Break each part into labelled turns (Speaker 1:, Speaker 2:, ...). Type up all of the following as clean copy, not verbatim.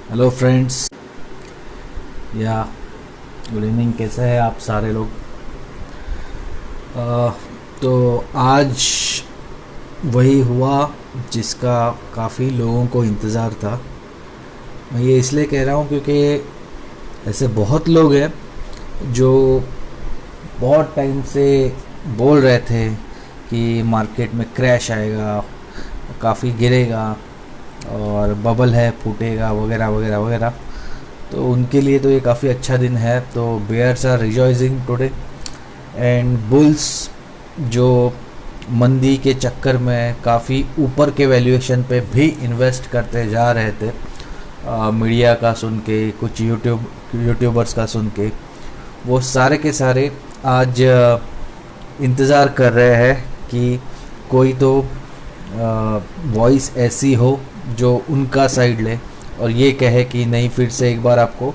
Speaker 1: Hello friends, या good evening. कैसे हैं आप सारे लोग? अ, तो आज वही हुआ जिसका काफ़ी लोगों को इंतज़ार था। मैं ये इसलिए कह रहा हूँ क्योंकि ऐसे बहुत लोग हैं जो बहुत टाइम से बोल रहे थे कि मार्केट में क्रैश आएगा, काफ़ी गिरेगा और बबल है, फूटेगा वगैरह वगैरह वगैरह। तो उनके लिए तो ये काफ़ी अच्छा दिन है। तो bears are rejoicing today and bulls जो मंदी के चक्कर में काफ़ी ऊपर के वैल्यूएशन पे भी इन्वेस्ट करते जा रहे थे, मीडिया का सुन के, कुछ यूट्यूबर्स का सुन के, वो सारे के सारे आज इंतज़ार कर रहे हैं कि कोई तो वॉइस ऐसी हो जो उनका साइड ले और ये कहे कि नहीं, फिर से एक बार आपको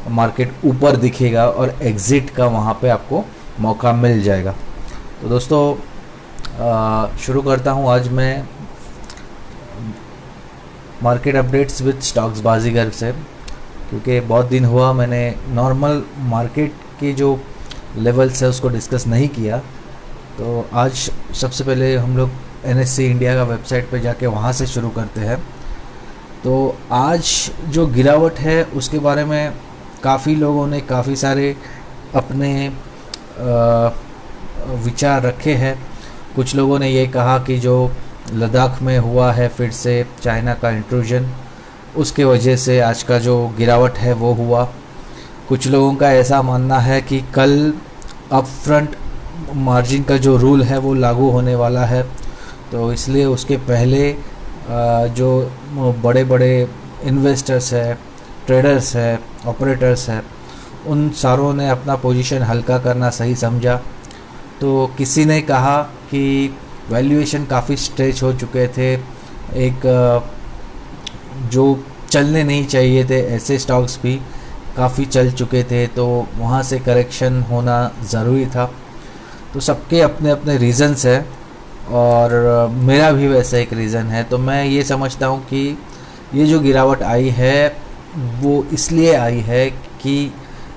Speaker 1: मार्केट ऊपर दिखेगा और एग्ज़िट का वहाँ पे आपको मौका मिल जाएगा। तो दोस्तों, शुरू करता हूँ आज मैं मार्केट अपडेट्स विद स्टॉक्स बाजीगर से, क्योंकि बहुत दिन हुआ मैंने नॉर्मल मार्केट के जो लेवल्स है उसको डिस्कस नहीं किया। तो आज सबसे पहले हम लोग एनएससी इंडिया का वेबसाइट पे जाके वहाँ से शुरू करते हैं। तो आज जो गिरावट है उसके बारे में काफ़ी लोगों ने काफ़ी सारे अपने विचार रखे हैं। कुछ लोगों ने ये कहा कि जो लद्दाख में हुआ है फिर से चाइना का इंट्रूजन, उसके वजह से आज का जो गिरावट है वो हुआ। कुछ लोगों का ऐसा मानना है कि कल अप फ्रंट मार्जिन का जो रूल है वो लागू होने वाला है, तो इसलिए उसके पहले जो बड़े बड़े इन्वेस्टर्स है, ट्रेडर्स है, ऑपरेटर्स है, उन सारों ने अपना पोजीशन हल्का करना सही समझा। तो किसी ने कहा कि वैल्यूएशन काफ़ी स्ट्रेच हो चुके थे, एक जो चलने नहीं चाहिए थे ऐसे स्टॉक्स भी काफ़ी चल चुके थे, तो वहाँ से करेक्शन होना ज़रूरी था। तो सबके अपने अपने रीज़न्स हैं और मेरा भी वैसा एक रीज़न है। तो मैं ये समझता हूँ कि ये जो गिरावट आई है वो इसलिए आई है कि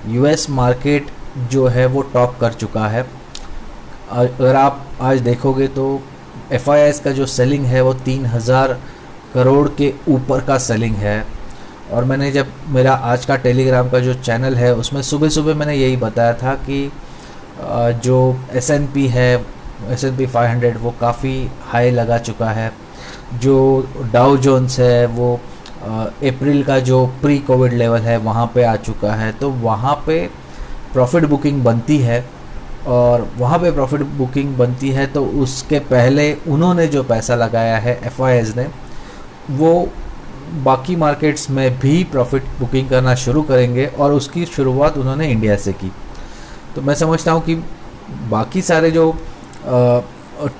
Speaker 1: यूएस मार्केट जो है वो टॉप कर चुका है। अगर आप आज देखोगे तो एफआईआईस का जो सेलिंग है वो 3000 करोड़ के ऊपर का सेलिंग है। और मैंने जब मेरा आज का टेलीग्राम का जो चैनल है उसमें सुबह सुबह मैंने यही बताया था कि जो एसएनपी है, एसएनपी 500 वो काफ़ी हाई लगा चुका है। जो डाउ जोन्स है वो अप्रैल का जो प्री कोविड लेवल है वहाँ पे आ चुका है। तो वहाँ पे प्रॉफिट बुकिंग बनती है, और वहाँ पे प्रॉफिट बुकिंग बनती है तो उसके पहले उन्होंने जो पैसा लगाया है एफआईआईज ने, वो बाकी मार्केट्स में भी प्रॉफिट बुकिंग करना शुरू करेंगे, और उसकी शुरुआत उन्होंने इंडिया से की। तो मैं समझता हूँ कि बाकी सारे जो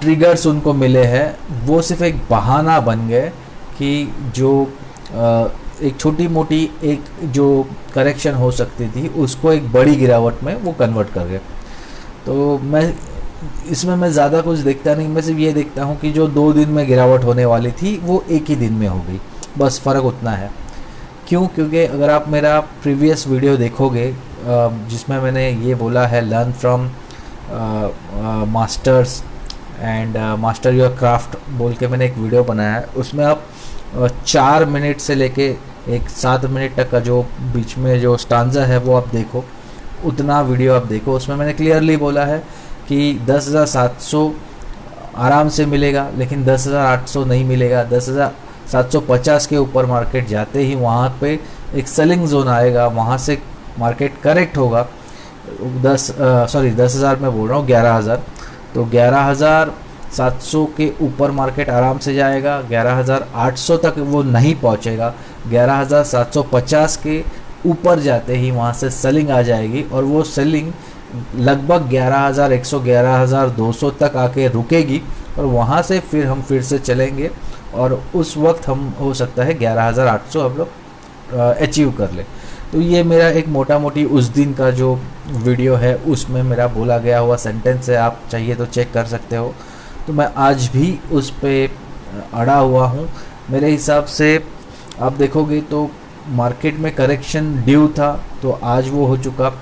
Speaker 1: ट्रिगर्स उनको मिले हैं वो सिर्फ एक बहाना बन गए कि जो एक छोटी मोटी एक जो करेक्शन हो सकती थी उसको एक बड़ी गिरावट में वो कन्वर्ट कर गए। तो मैं ज़्यादा कुछ देखता नहीं, मैं सिर्फ ये देखता हूँ कि जो 2 दिन में गिरावट होने वाली थी वो एक ही दिन में हो गई, बस फ़र्क उतना है। क्यों? क्योंकि अगर आप मेरा प्रीवियस वीडियो देखोगे जिसमें मैंने ये बोला है learn from masters and master your craft बोल के मैंने एक वीडियो बनाया है, उसमें आप 4 मिनट से लेके एक 7 मिनट तक का जो बीच में जो स्टांजा है वो आप देखो, उतना वीडियो आप देखो। उसमें मैंने क्लियरली बोला है कि 10,700 आराम से मिलेगा, लेकिन 10,800 नहीं मिलेगा। 10,750 के ऊपर मार्केट जाते ही वहाँ पे एक सेलिंग जोन आएगा, वहाँ से मार्केट करेक्ट होगा। 10,000 में बोल रहा हूँ, 11,000। तो 11,700 के ऊपर मार्केट आराम से जाएगा, 11,800 तक वो नहीं पहुँचेगा। 11,750 के ऊपर जाते ही वहाँ से सेलिंग आ जाएगी, और वो सेलिंग लगभग 11,100 11,200 तक आके रुकेगी, और वहाँ से फिर हम फिर से चलेंगे, और उस वक्त हम हो सकता है 11,800 हम लोग अचीव कर ले। तो ये मेरा एक मोटा मोटी उस दिन का जो वीडियो है उसमें मेरा बोला गया हुआ सेंटेंस है, आप चाहिए तो चेक कर सकते हो। तो मैं आज भी उस पे अड़ा हुआ हूँ। मेरे हिसाब से आप देखोगे तो मार्केट में करेक्शन ड्यू था तो आज वो हो चुका,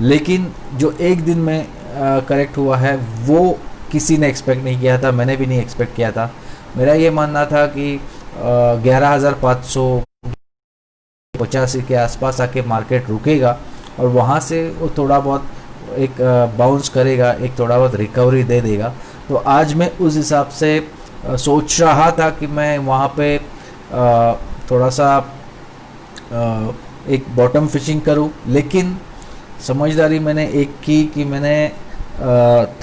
Speaker 1: लेकिन जो एक दिन में करेक्ट हुआ है वो किसी ने एक्सपेक्ट नहीं किया था, मैंने भी नहीं एक्सपेक्ट किया था। मेरा ये मानना था कि 11,585 के आसपास आके मार्केट रुकेगा और वहाँ से वो थोड़ा बहुत एक बाउंस करेगा, एक थोड़ा बहुत रिकवरी दे देगा। तो आज मैं उस हिसाब से सोच रहा था कि मैं वहाँ पे थोड़ा सा एक बॉटम फिशिंग करूँ, लेकिन समझदारी मैंने एक की कि मैंने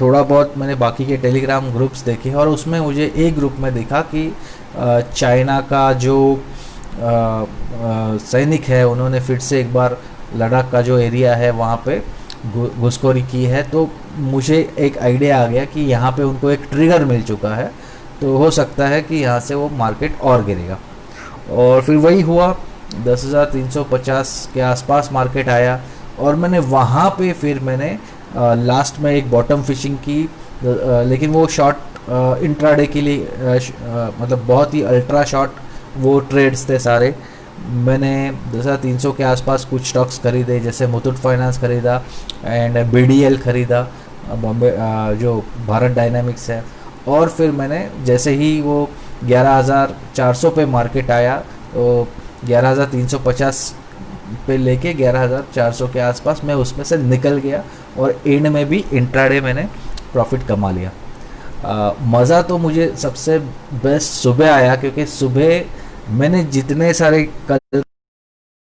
Speaker 1: थोड़ा बहुत मैंने बाकी के टेलीग्राम ग्रुप्स देखे और उसमें मुझे एक ग्रुप में देखा कि चाइना का जो सैनिक है उन्होंने फिर से एक बार लद्दाख का जो एरिया है वहाँ पे घुसखोरी की है। तो मुझे एक आइडिया आ गया कि यहाँ पे उनको एक ट्रिगर मिल चुका है, तो हो सकता है कि यहाँ से वो मार्केट और गिरेगा। और फिर वही हुआ, 10,350 के आसपास मार्केट आया और मैंने वहाँ पे फिर मैंने लास्ट में एक बॉटम फिशिंग की, लेकिन वो शॉर्ट इंट्राडे के लिए मतलब बहुत ही अल्ट्रा शॉर्ट वो ट्रेड्स थे सारे। मैंने 10,300 के आसपास कुछ स्टॉक्स खरीदे, जैसे मुथूट फाइनेंस खरीदा एंड BDL खरीदा, बॉम्बे जो भारत डायनामिक्स है। और फिर मैंने जैसे ही वो 11,400 पे मार्केट आया तो 11,350 पे लेके 11,400 के आसपास मैं उसमें से निकल गया और एंड में भी इंट्राडे मैंने प्रॉफिट कमा लिया। मज़ा तो मुझे सबसे बेस्ट सुबह आया, क्योंकि सुबह मैंने जितने सारे कल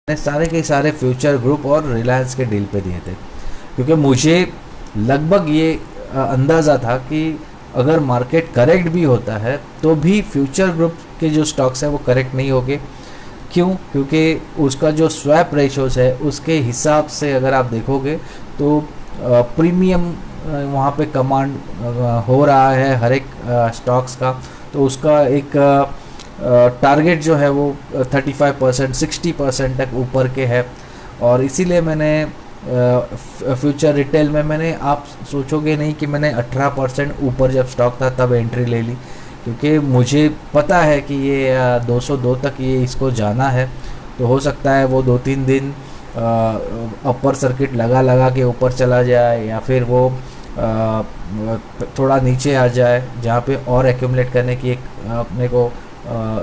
Speaker 1: सारे के सारे फ्यूचर ग्रुप और रिलायंस के डील पे दिए थे, क्योंकि मुझे लगभग ये अंदाज़ा था कि अगर मार्केट करेक्ट भी होता है तो भी फ्यूचर ग्रुप के जो स्टॉक्स हैं वो करेक्ट नहीं होंगे। क्यों? क्योंकि उसका जो स्वैप रेशोस है उसके हिसाब से अगर आप देखोगे तो प्रीमियम वहाँ पे कमांड हो रहा है हर एक स्टॉक्स का, तो उसका एक टारगेट जो है वो 35% 60% तक ऊपर के है। और इसीलिए मैंने फ्यूचर रिटेल में मैंने, आप सोचोगे नहीं कि मैंने 18% ऊपर जब स्टॉक था तब एंट्री ले ली, क्योंकि मुझे पता है कि ये 202 तक ये इसको जाना है, तो हो सकता है वो 2-3 दिन अपर सर्किट लगा के ऊपर चला जाए या फिर वो थोड़ा नीचे आ जाए जहाँ पे और एक्यूमुलेट करने की एक अपने को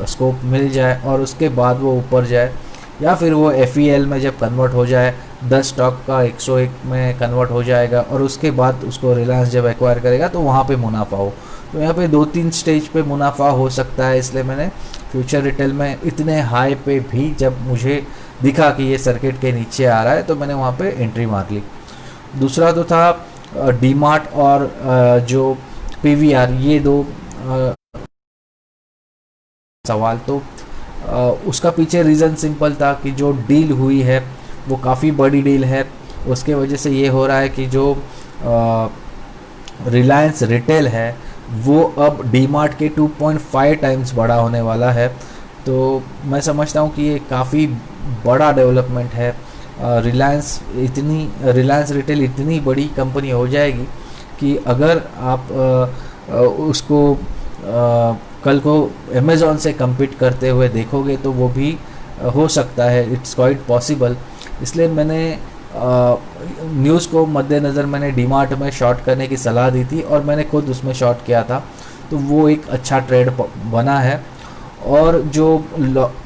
Speaker 1: स्कोप मिल जाए और उसके बाद वो ऊपर जाए, या फिर वो FEL में जब कन्वर्ट हो जाए 10 स्टॉक का 101 में कन्वर्ट हो जाएगा और उसके बाद उसको रिलायंस जब एक्वायर करेगा तो वहाँ पे मुनाफा हो। तो यहाँ पे 2-3 स्टेज पे मुनाफा हो सकता है, इसलिए मैंने फ्यूचर रिटेल में इतने हाई पे भी जब मुझे दिखा कि ये सर्किट के नीचे आ रहा है तो मैंने वहाँ पे एंट्री मार ली। दूसरा तो था डीमार्ट और जो PVR, ये दो सवाल। तो उसका पीछे रीज़न सिंपल था कि जो डील हुई है वो काफ़ी बड़ी डील है, उसके वजह से ये हो रहा है कि जो रिलायंस रिटेल है वो अब डीमार्ट के 2.5 टाइम्स बड़ा होने वाला है। तो मैं समझता हूँ कि ये काफ़ी बड़ा डेवलपमेंट है। रिलायंस रिटेल इतनी बड़ी कंपनी हो जाएगी कि अगर आप उसको कल को अमेज़ॉन से compete करते हुए देखोगे तो वो भी हो सकता है, इट्स क्वाइट पॉसिबल। इसलिए मैंने न्यूज़ को मद्देनज़र मैंने डीमार्ट में शॉर्ट करने की सलाह दी थी और मैंने खुद उसमें शॉर्ट किया था, तो वो एक अच्छा ट्रेड बना है। और जो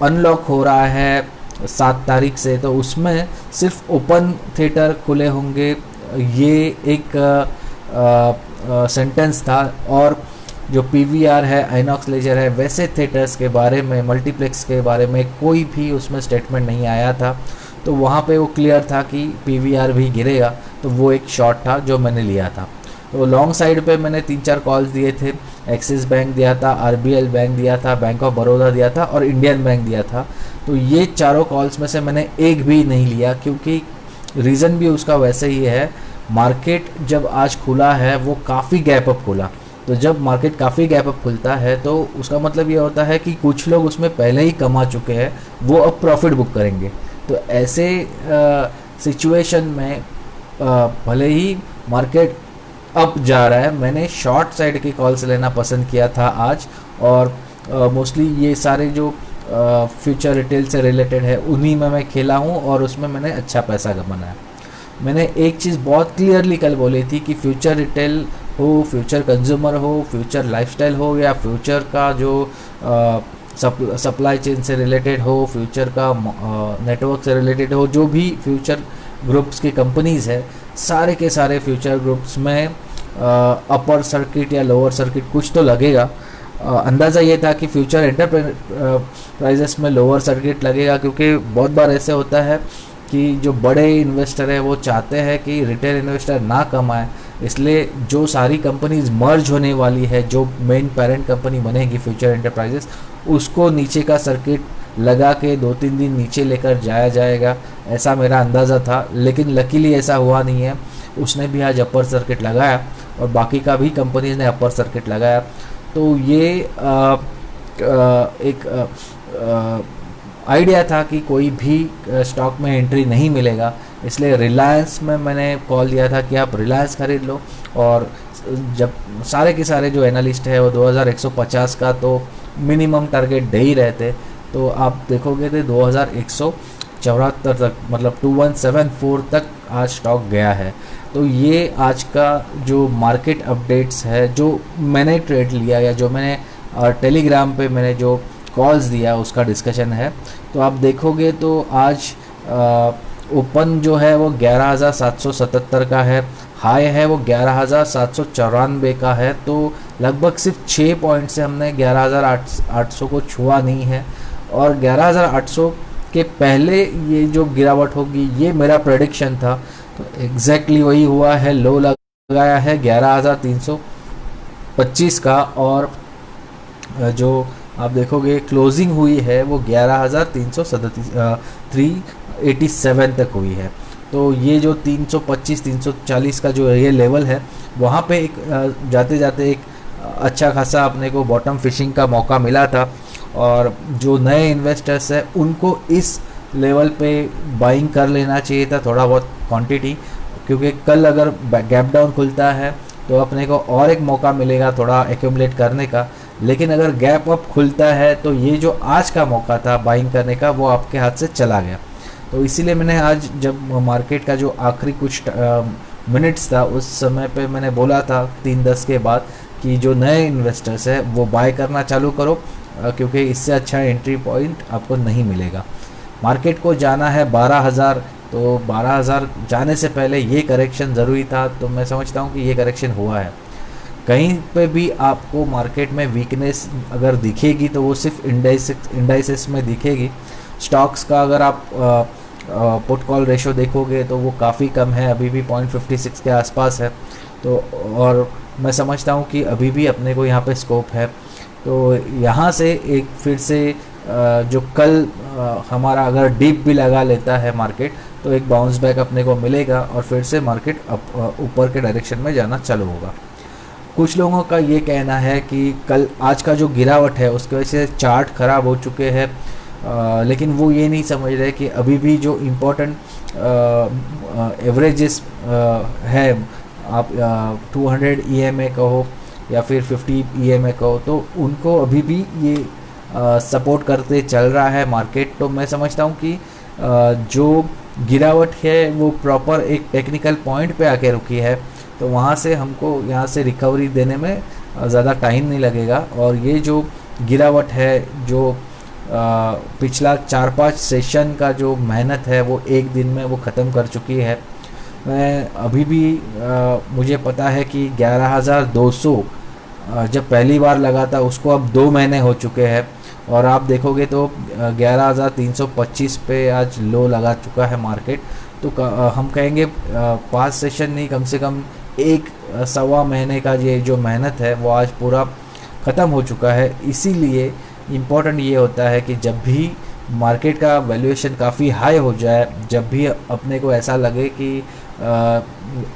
Speaker 1: अनलॉक हो रहा है 7 तारीख से, तो उसमें सिर्फ ओपन थिएटर खुले होंगे, ये एक सेंटेंस था। और जो PVR है, आइनॉक्स लेजर है, वैसे थिएटर्स के बारे में, मल्टीप्लेक्स के बारे में कोई भी उसमें स्टेटमेंट नहीं आया था, तो वहाँ पे वो क्लियर था कि PVR भी गिरेगा, तो वो एक शॉर्ट था जो मैंने लिया था। तो लॉन्ग साइड पे मैंने 3-4 कॉल्स दिए थे, एक्सिस बैंक दिया था, RBL बैंक दिया था, बैंक ऑफ बड़ौदा दिया था और इंडियन बैंक दिया था। तो ये चारों कॉल्स में से मैंने एक भी नहीं लिया, क्योंकि रीज़न भी उसका वैसे ही है, मार्केट जब आज खुला है वो काफ़ी गैप अप खुला, तो जब मार्केट काफ़ी गैप अप खुलता है तो उसका मतलब ये होता है कि कुछ लोग उसमें पहले ही कमा चुके हैं, वो अब प्रॉफिट बुक करेंगे। तो ऐसे सिचुएशन में भले ही मार्केट अप जा रहा है, मैंने शॉर्ट साइड के कॉल्स लेना पसंद किया था आज। और मोस्टली ये सारे जो फ्यूचर रिटेल से रिलेटेड है, उन्हीं में मैं खेला हूँ और उसमें मैंने अच्छा पैसा बनाया। मैंने एक चीज़ बहुत क्लियरली कल बोली थी कि फ्यूचर रिटेल हो, फ्यूचर कंज्यूमर हो, फ्यूचर लाइफस्टाइल हो, या फ्यूचर का जो सप्लाई चेन से रिलेटेड हो, फ्यूचर का नेटवर्क से रिलेटेड हो, जो भी फ्यूचर ग्रुप्स की कंपनीज़ है, सारे के सारे फ्यूचर ग्रुप्स में अपर सर्किट या लोअर सर्किट कुछ तो लगेगा। अंदाज़ा ये था कि फ्यूचर एंटरप्राइजेस में लोअर सर्किट लगेगा, क्योंकि बहुत बार ऐसे होता है कि जो बड़े इन्वेस्टर है वो चाहते हैं कि रिटेल इन्वेस्टर ना कमाए, इसलिए जो सारी कंपनीज मर्ज होने वाली है, जो मेन पेरेंट कंपनी बनेगी फ्यूचर एंटरप्राइजेस, उसको नीचे का सर्किट लगा के 2-3 दिन नीचे लेकर जाया जाएगा, ऐसा मेरा अंदाज़ा था। लेकिन लकीली ऐसा हुआ नहीं है, उसने भी आज अपर सर्किट लगाया और बाकी का भी कंपनीज ने अपर सर्किट लगाया। तो ये एक आइडिया था कि कोई भी स्टॉक में एंट्री नहीं मिलेगा, इसलिए रिलायंस में मैंने कॉल दिया था कि आप रिलायंस खरीद लो। और जब सारे के सारे जो एनालिस्ट है वो 2150 का तो मिनिमम टारगेट दे ही रहे थे, तो आप देखोगे तो 2174 तक, मतलब 2174 तक आज स्टॉक गया है। तो ये आज का जो मार्केट अपडेट्स है, जो मैंने ट्रेड लिया या जो मैंने टेलीग्राम पे मैंने जो कॉल्स दिया उसका डिस्कशन है। तो आप देखोगे तो आज ओपन जो है वो 11,777 का है, हाई है वो 11,794 का है, तो लगभग सिर्फ 6 पॉइंट से हमने 11,800 को छुआ नहीं है। और 11,800 के पहले ये जो गिरावट होगी ये मेरा प्रेडिक्शन था, तो एग्जैक्टली वही हुआ है। लो लगाया है 11,325 का, और जो आप देखोगे क्लोजिंग हुई है वो 11,387 तक हुई है। तो ये जो 325-340 का जो ये लेवल है, वहाँ पे एक जाते जाते एक अच्छा खासा अपने को बॉटम फिशिंग का मौका मिला था। और जो नए इन्वेस्टर्स हैं उनको इस लेवल पे बाइंग कर लेना चाहिए था, थोड़ा बहुत क्वांटिटी, क्योंकि कल अगर गैप डाउन खुलता है तो अपने को और एक मौका मिलेगा थोड़ा एक्यूमुलेट करने का। लेकिन अगर गैप अप खुलता है तो ये जो आज का मौका था बाइंग करने का वो आपके हाथ से चला गया। तो इसीलिए मैंने आज जब मार्केट का जो आखिरी कुछ मिनट्स था उस समय पे मैंने बोला था 3:10 के बाद कि जो नए इन्वेस्टर्स है वो बाय करना चालू करो, क्योंकि इससे अच्छा एंट्री पॉइंट आपको नहीं मिलेगा। मार्केट को जाना है 12,000, तो 12,000 जाने से पहले ये करेक्शन ज़रूरी था, तो मैं समझता हूँ कि ये करेक्शन हुआ है। कहीं पे भी आपको मार्केट में वीकनेस अगर दिखेगी तो वो सिर्फ इंडाइसेस में दिखेगी। स्टॉक्स का अगर आप पुट कॉल रेशो देखोगे तो वो काफ़ी कम है, अभी भी 0.56 के आसपास है। तो और मैं समझता हूँ कि अभी भी अपने को यहाँ पे स्कोप है। तो यहाँ से एक फिर से जो कल हमारा अगर डीप भी लगा लेता है मार्केट, तो एक बाउंस बैक अपने को मिलेगा और फिर से मार्केट ऊपर के डायरेक्शन में जाना चालू होगा। कुछ लोगों का ये कहना है कि कल आज का जो गिरावट है उसकी वजह से चार्ट ख़राब हो चुके हैं, लेकिन वो ये नहीं समझ रहे कि अभी भी जो इम्पोर्टेंट एवरेजेस है, आप 200 EMA कहो या फिर 50 EMA कहो, तो उनको अभी भी ये सपोर्ट करते चल रहा है मार्केट। तो मैं समझता हूँ कि जो गिरावट है वो प्रॉपर एक टेक्निकल पॉइंट पे आके रुकी है, तो वहाँ से हमको यहाँ से रिकवरी देने में ज़्यादा टाइम नहीं लगेगा। और ये जो गिरावट है, जो पिछला 4-5 सेशन का जो मेहनत है वो एक दिन में वो ख़त्म कर चुकी है। मैं अभी भी मुझे पता है कि 11,200 जब पहली बार लगा था उसको अब 2 महीने हो चुके हैं, और आप देखोगे तो 11,325 पे आज लो लगा चुका है मार्केट। तो हम कहेंगे 5 सेशन नहीं, कम से कम 1-1.25 महीने का ये जो मेहनत है वो आज पूरा ख़त्म हो चुका है। इसीलिए इम्पॉर्टेंट ये होता है कि जब भी मार्केट का वैल्यूएशन काफ़ी हाई हो जाए, जब भी अपने को ऐसा लगे कि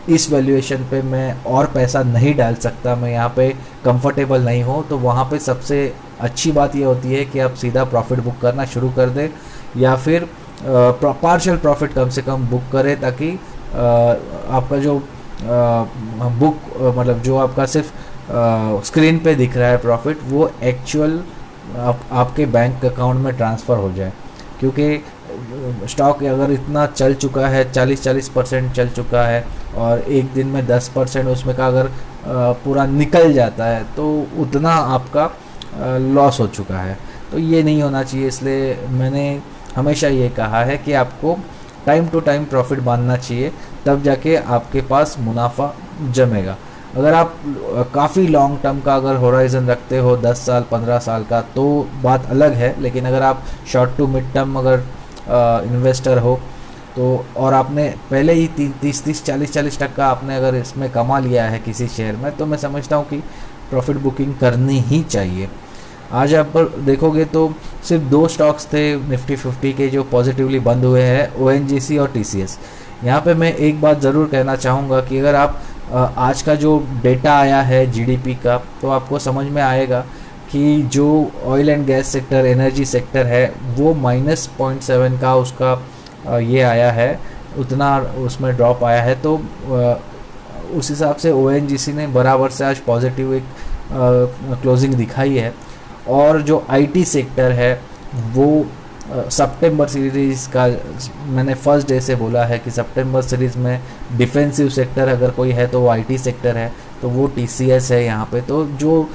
Speaker 1: इस वैल्यूएशन पे मैं और पैसा नहीं डाल सकता, मैं यहाँ पे कंफर्टेबल नहीं हूँ, तो वहाँ पे सबसे अच्छी बात ये होती है कि आप सीधा प्रॉफिट बुक करना शुरू कर दें, या फिर पार्शियल प्रॉफिट कम से कम बुक करें, ताकि आपका जो बुक मतलब जो आपका सिर्फ स्क्रीन पे दिख रहा है प्रॉफिट, वो एक्चुअल आपके बैंक अकाउंट में ट्रांसफ़र हो जाए, क्योंकि स्टॉक अगर इतना चल चुका है, 40% चल चुका है, और एक दिन में 10% उसमें का अगर पूरा निकल जाता है तो उतना आपका लॉस हो चुका है। तो ये नहीं होना चाहिए, इसलिए मैंने हमेशा ये कहा है कि आपको टाइम टू टाइम प्रॉफिट बांधना चाहिए, तब जाके आपके पास मुनाफा जमेगा। अगर आप काफ़ी लॉन्ग टर्म का अगर होराइज़न रखते हो, 10 साल 15 साल का, तो बात अलग है। लेकिन अगर आप शॉर्ट टू मिड टर्म अगर इन्वेस्टर हो तो, और आपने पहले ही 30-40% आपने अगर इसमें कमा लिया है किसी शेयर में, तो मैं समझता हूँ कि प्रॉफिट बुकिंग करनी ही चाहिए। आज आप देखोगे तो सिर्फ 2 स्टॉक्स थे निफ्टी 50 के जो पॉजिटिवली बंद हुए हैं, ONGC और TCS। यहाँ पे मैं एक बात ज़रूर कहना चाहूँगा कि अगर आप आज का जो डेटा आया है GDP का, तो आपको समझ में आएगा कि जो oil and gas sector, energy sector है, वो -0.7 का उसका ये आया है, उतना उसमें ड्रॉप आया है। तो उस हिसाब से ONGC ने बराबर से आज पॉजिटिव एक क्लोजिंग दिखाई है। और जो IT सेक्टर है वो सितंबर सीरीज़ का, मैंने फर्स्ट डे से बोला है कि सितंबर सीरीज़ में डिफेंसिव सेक्टर अगर कोई है तो वो IT सेक्टर है, तो वो TCS है यहाँ पे। तो जो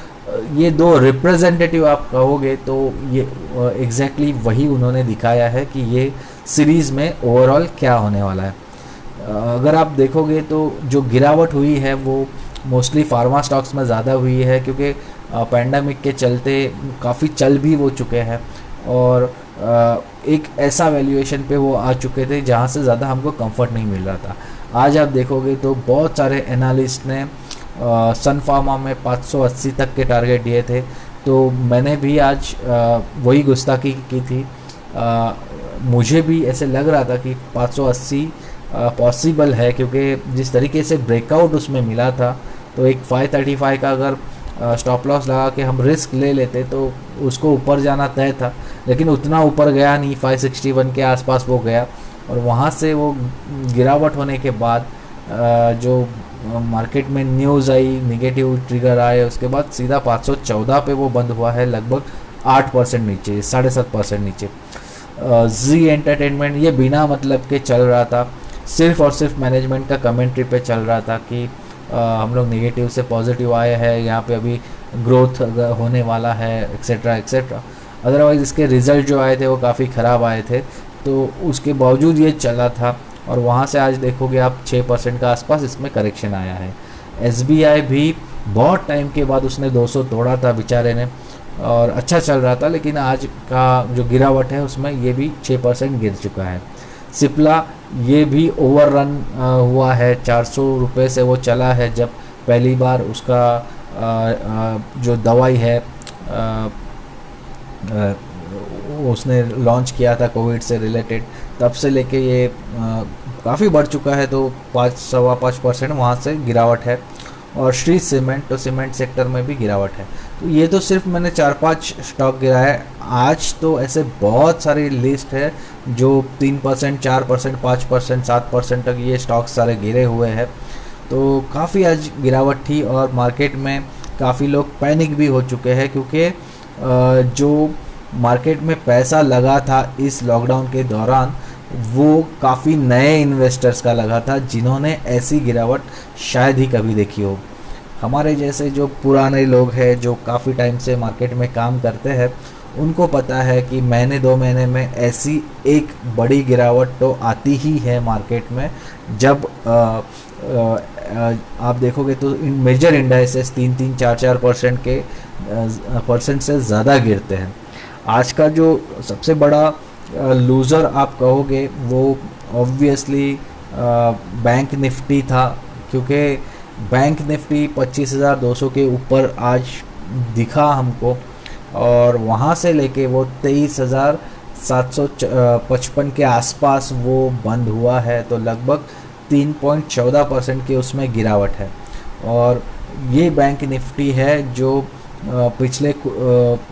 Speaker 1: ये 2 रिप्रेजेंटेटिव आप कहोगे तो ये एग्जैक्टली वही उन्होंने दिखाया है कि ये सीरीज़ में ओवरऑल क्या होने वाला है। अगर आप देखोगे तो जो गिरावट हुई है वो मोस्टली फार्मा स्टॉक्स में ज़्यादा हुई है, क्योंकि पैंडमिक के चलते काफ़ी चल भी वो चुके हैं, और एक ऐसा वैल्यूएशन पे वो आ चुके थे जहाँ से ज़्यादा हमको कंफर्ट नहीं मिल रहा था। आज आप देखोगे तो बहुत सारे एनालिस्ट ने सन फार्मा में 580 तक के टारगेट दिए थे, तो मैंने भी आज वही गुस्ताखी की थी। मुझे भी ऐसे लग रहा था कि 580 पॉसिबल है, क्योंकि जिस तरीके से ब्रेकआउट उसमें मिला था, तो एक 535 का अगर स्टॉप लॉस लगा के हम रिस्क ले लेते तो उसको ऊपर जाना तय था। लेकिन उतना ऊपर गया नहीं, 561 के आसपास वो गया, और वहाँ से वो गिरावट होने के बाद जो मार्केट में न्यूज़ आई, निगेटिव ट्रिगर आए, उसके बाद सीधा 514 पे वो बंद हुआ है, लगभग 8% नीचे, 7.5% नीचे। जी एंटरटेनमेंट ये बिना मतलब के चल रहा था, सिर्फ और सिर्फ मैनेजमेंट का कमेंट्री पे चल रहा था कि हम लोग नेगेटिव से पॉजिटिव आए हैं, यहाँ पे अभी ग्रोथ होने वाला है, एक्सेट्रा एक्सेट्रा। अदरवाइज़ इसके रिज़ल्ट जो आए थे वो काफ़ी ख़राब आए थे, तो उसके बावजूद ये चला था। और वहाँ से आज देखोगे आप 6% का आसपास इसमें करेक्शन आया है। SBI भी बहुत टाइम के बाद उसने 200 तोड़ा था बेचारे ने, और अच्छा चल रहा था, लेकिन आज का जो गिरावट है उसमें ये भी 6% गिर चुका है। सिप्ला ये भी ओवर रन हुआ है, 400 रुपये से वो चला है जब पहली बार उसका जो दवाई है उसने लॉन्च किया था कोविड से रिलेटेड, तब से लेके ये काफ़ी बढ़ चुका है। तो 5-5.25% वहाँ से गिरावट है। और श्री सीमेंट, तो सीमेंट सेक्टर में भी गिरावट है। तो ये तो सिर्फ मैंने 4-5 स्टॉक गिरा है। आज तो ऐसे बहुत सारी लिस्ट है जो 3%, 4%, 5%, 7% तक ये स्टॉक सारे गिरे हुए हैं। तो काफ़ी आज गिरावट थी, और मार्केट में काफ़ी लोग पैनिक भी हो चुके हैं, क्योंकि जो मार्केट में पैसा लगा था इस लॉकडाउन के दौरान वो काफ़ी नए इन्वेस्टर्स का लगा था, जिन्होंने ऐसी गिरावट शायद ही कभी देखी हो। हमारे जैसे जो पुराने लोग हैं जो काफ़ी टाइम से मार्केट में काम करते हैं, उनको पता है कि महीने 2 महीने में ऐसी एक बड़ी गिरावट तो आती ही है मार्केट में, जब आप देखोगे तो इन मेजर इंडाइसेस 3-3, 4-4% के परसेंट से ज़्यादा गिरते हैं। आज का जो सबसे बड़ा लूज़र आप कहोगे वो ऑब्वियसली बैंक निफ्टी था, क्योंकि बैंक निफ्टी 25,200 के ऊपर आज दिखा हमको, और वहाँ से लेके वो 23,755 के आसपास वो बंद हुआ है। तो लगभग 3.14% की उसमें गिरावट है। और ये बैंक निफ्टी है जो पिछले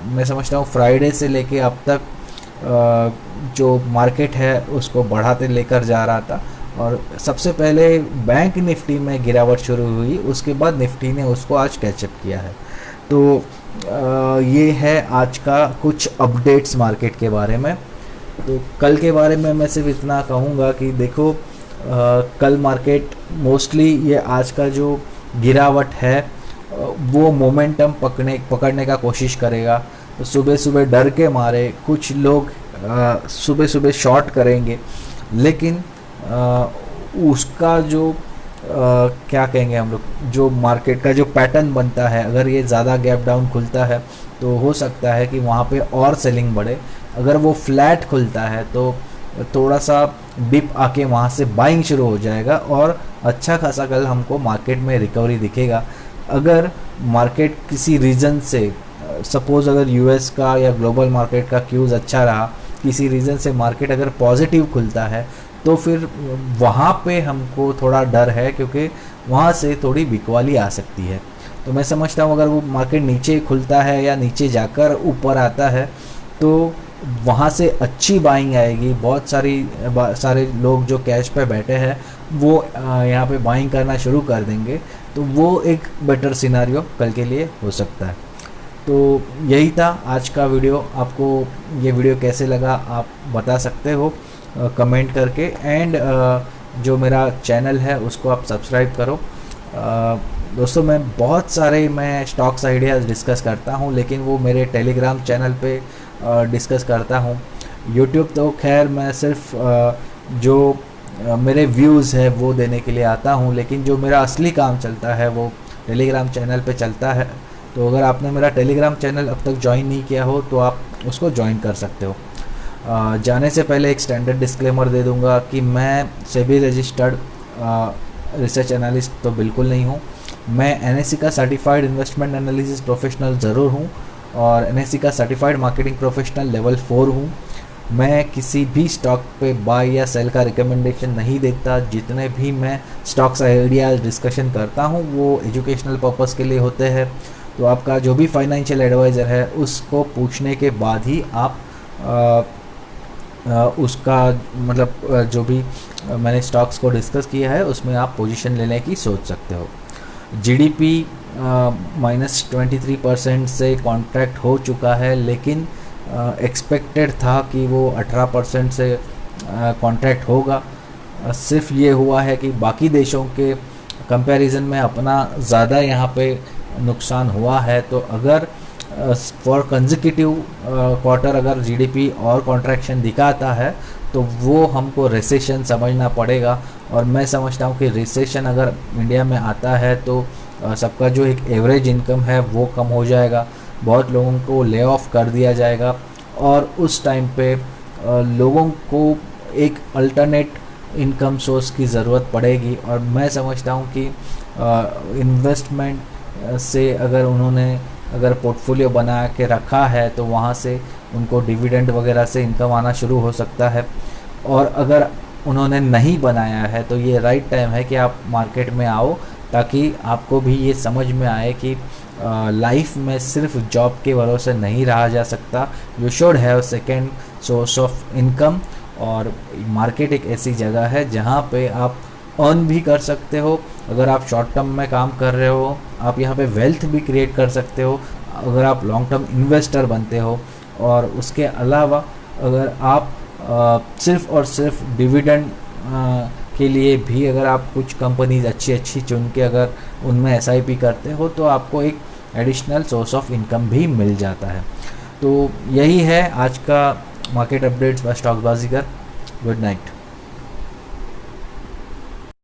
Speaker 1: मैं समझता हूँ फ्राइडे से लेके अब तक जो मार्केट है उसको बढ़ाते लेकर जा रहा था। और सबसे पहले बैंक निफ्टी में गिरावट शुरू हुई, उसके बाद निफ्टी ने उसको आज कैचअप किया है। तो ये है आज का कुछ अपडेट्स मार्केट के बारे में। तो कल के बारे में मैं सिर्फ इतना कहूँगा कि देखो, कल मार्केट मोस्टली ये आज का जो गिरावट है वो मोमेंटम पकड़ने का कोशिश करेगा। तो सुबह सुबह डर के मारे कुछ लोग सुबह सुबह शॉर्ट करेंगे, लेकिन उसका जो क्या कहेंगे हम लोग, जो मार्केट का जो पैटर्न बनता है, अगर ये ज़्यादा गैप डाउन खुलता है तो हो सकता है कि वहाँ पे और सेलिंग बढ़े। अगर वो फ्लैट खुलता है तो थोड़ा सा डिप आके वहाँ से बाइंग शुरू हो जाएगा और अच्छा खासा कल हमको मार्केट में रिकवरी दिखेगा। अगर मार्केट किसी रीज़न से, सपोज़ अगर यूएस का या ग्लोबल मार्केट का क्यूज़ अच्छा रहा, किसी रीज़न से मार्केट अगर पॉजिटिव खुलता है तो फिर वहाँ पे हमको थोड़ा डर है, क्योंकि वहाँ से थोड़ी बिकवाली आ सकती है। तो मैं समझता हूँ अगर वो मार्केट नीचे खुलता है या नीचे जाकर ऊपर आता है तो वहाँ से अच्छी बाइंग आएगी। बहुत सारे लोग जो कैश पे बैठे हैं वो यहाँ पे बाइंग करना शुरू कर देंगे, तो वो एक बेटर सिनारियो कल के लिए हो सकता है। तो यही था आज का वीडियो। आपको ये वीडियो कैसे लगा आप बता सकते हो कमेंट करके, एंड जो मेरा चैनल है उसको आप सब्सक्राइब करो। दोस्तों, मैं स्टॉक्स आइडियाज़ डिस्कस करता हूँ, लेकिन वो मेरे टेलीग्राम चैनल पे डिस्कस करता हूँ। यूट्यूब तो खैर मैं सिर्फ जो मेरे व्यूज़ है वो देने के लिए आता हूँ, लेकिन जो मेरा असली काम चलता है वो टेलीग्राम चैनल पे चलता है। तो अगर आपने मेरा टेलीग्राम चैनल अब तक ज्वाइन नहीं किया हो तो आप उसको ज्वाइन कर सकते हो। जाने से पहले एक स्टैंडर्ड डिस्क्लेमर दे दूंगा कि मैं सेबी रजिस्टर्ड रिसर्च एनालिस्ट तो बिल्कुल नहीं हूँ। मैं एनएससी का सर्टिफाइड इन्वेस्टमेंट एनालिसिस प्रोफेशनल ज़रूर हूँ और एनएससी का सर्टिफाइड मार्केटिंग प्रोफेशनल लेवल 4 हूँ। मैं किसी भी स्टॉक पे बाय या सेल का रिकमेंडेशन नहीं देता। जितने भी मैं स्टॉक्स आइडियाज डिस्कशन करता हूँ वो एजुकेशनल पर्पस के लिए होते हैं। तो आपका जो भी फाइनेंशियल एडवाइज़र है उसको पूछने के बाद ही आप उसका मतलब जो भी मैंने स्टॉक्स को डिस्कस किया है उसमें आप पोजीशन लेने की सोच सकते हो। जीडीपी -23% से कॉन्ट्रैक्ट हो चुका है, लेकिन एक्सपेक्टेड था कि वो 18% से कॉन्ट्रैक्ट होगा। सिर्फ ये हुआ है कि बाकी देशों के कंपैरिजन में अपना ज़्यादा यहाँ पे नुकसान हुआ है। तो अगर फॉर कंसेक्यूटिव क्वार्टर अगर जीडीपी और कॉन्ट्रैक्शन दिखाता है तो वो हमको रिसेशन समझना पड़ेगा। और मैं समझता हूँ कि रिसेशन अगर इंडिया में आता है तो सबका जो एक एवरेज इनकम है वो कम हो जाएगा, बहुत लोगों को ले ऑफ कर दिया जाएगा और उस टाइम पे लोगों को एक अल्टरनेट इनकम सोर्स की ज़रूरत पड़ेगी। और मैं समझता हूँ कि इन्वेस्टमेंट से अगर पोर्टफोलियो बना के रखा है तो वहाँ से उनको डिविडेंड वगैरह से इनकम आना शुरू हो सकता है। और अगर उन्होंने नहीं बनाया है तो ये राइट टाइम है कि आप मार्केट में आओ, ताकि आपको भी ये समझ में आए कि लाइफ में सिर्फ जॉब के भरोसे नहीं रहा जा सकता। You should have second source of income. और मार्केट एक ऐसी जगह है जहाँ पे आप अर्न भी कर सकते हो। अगर आप शॉर्ट टर्म में काम कर रहे हो, आप यहाँ पे वेल्थ भी क्रिएट कर सकते हो अगर आप लॉन्ग टर्म इन्वेस्टर बनते हो। और उसके अलावा अगर आप सिर्फ और सिर्फ डिविडेंड के लिए भी अगर आप कुछ कंपनीज अच्छी चुन के अगर उनमें एसआईपी करते हो तो आपको एक एडिशनल सोर्स ऑफ इनकम भी मिल जाता है। तो यही है आज का market updates by Stock Baazigar. Good night.